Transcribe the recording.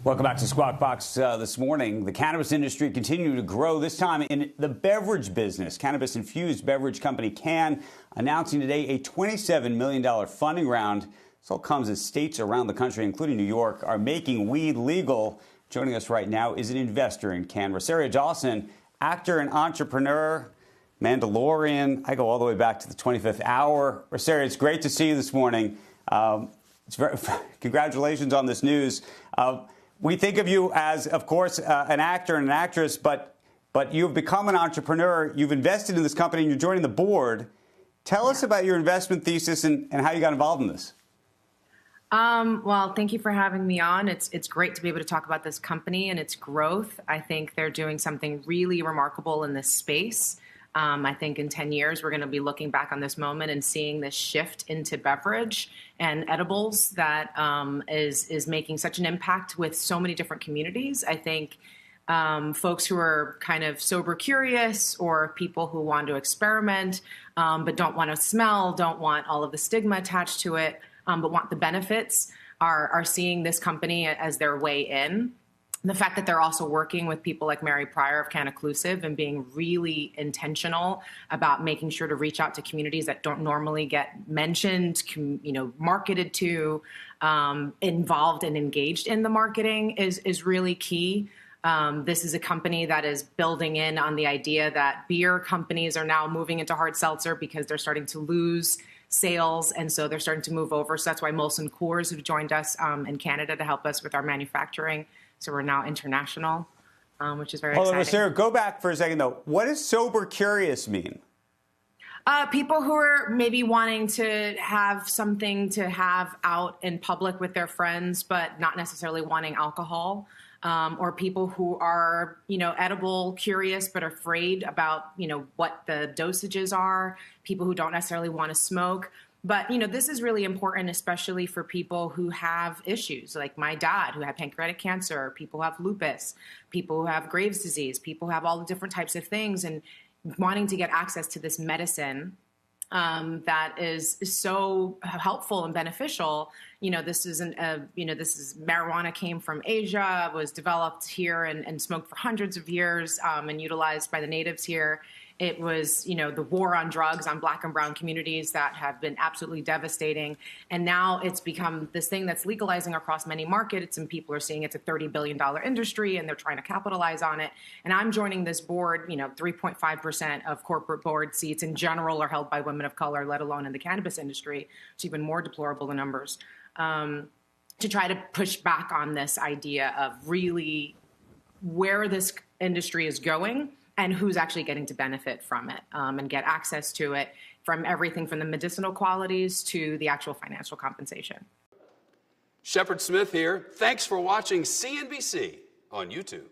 Welcome back to Squawk Box this morning. The cannabis industry continued to grow, this time in the beverage business. Cannabis-infused beverage company Cann announcing today a $27 million funding round. This all comes as states around the country, including New York, are making weed legal. Joining us right now is an investor in Cann, Rosario Dawson, actor and entrepreneur, Mandalorian. I go all the way back to the 25th hour. Rosario, it's great to see you this morning. Congratulations on this news. We think of you as, of course, an actor and an actress, but you've become an entrepreneur. You've invested in this company and you're joining the board. Tell us about your investment thesis and how you got involved in this. Well, thank you for having me on. It's great to be able to talk about this company and its growth. I think they're doing something really remarkable in this space. I think in 10 years, we're going to be looking back on this moment and seeing this shift into beverage and edibles that is making such an impact with so many different communities. I think folks who are kind of sober curious, or people who want to experiment but don't want to smell, don't want all of the stigma attached to it, but want the benefits, are seeing this company as their way in. The fact that they're also working with people like Mary Pryor of Canaclusive and being really intentional about making sure to reach out to communities that don't normally get mentioned, marketed to, involved and engaged in the marketing is really key. This is a company that is building in on the idea that beer companies are now moving into hard seltzer because they're starting to lose sales, and so they're starting to move over. So that's why Molson Coors have joined us in Canada to help us with our manufacturing. So we're now international, which is very exciting. Sarah, go back for a second, though. What does sober curious mean? People who are maybe wanting to have something to have out in public with their friends, but not necessarily wanting alcohol, or people who are, edible curious, but afraid about, what the dosages are, people who don't necessarily want to smoke. But, this is really important, especially for people who have issues, like my dad, who had pancreatic cancer, people who have lupus, people who have Graves' disease, people who have all the different types of things, and wanting to get access to this medicine that is so helpful and beneficial. This isn't marijuana came from Asia, was developed here and smoked for hundreds of years and utilized by the natives here. It was, the war on drugs on Black and brown communities that have been absolutely devastating. And now it's become this thing that's legalizing across many markets, and people are seeing it's a $30 billion industry and they're trying to capitalize on it. And I'm joining this board, 3.5% of corporate board seats in general are held by women of color, let alone in the cannabis industry. It's even more deplorable, the numbers, to try to push back on this idea of really where this industry is going and who's actually getting to benefit from it and get access to it, from everything from the medicinal qualities to the actual financial compensation. Shepard Smith here. Thanks for watching CNBC on YouTube.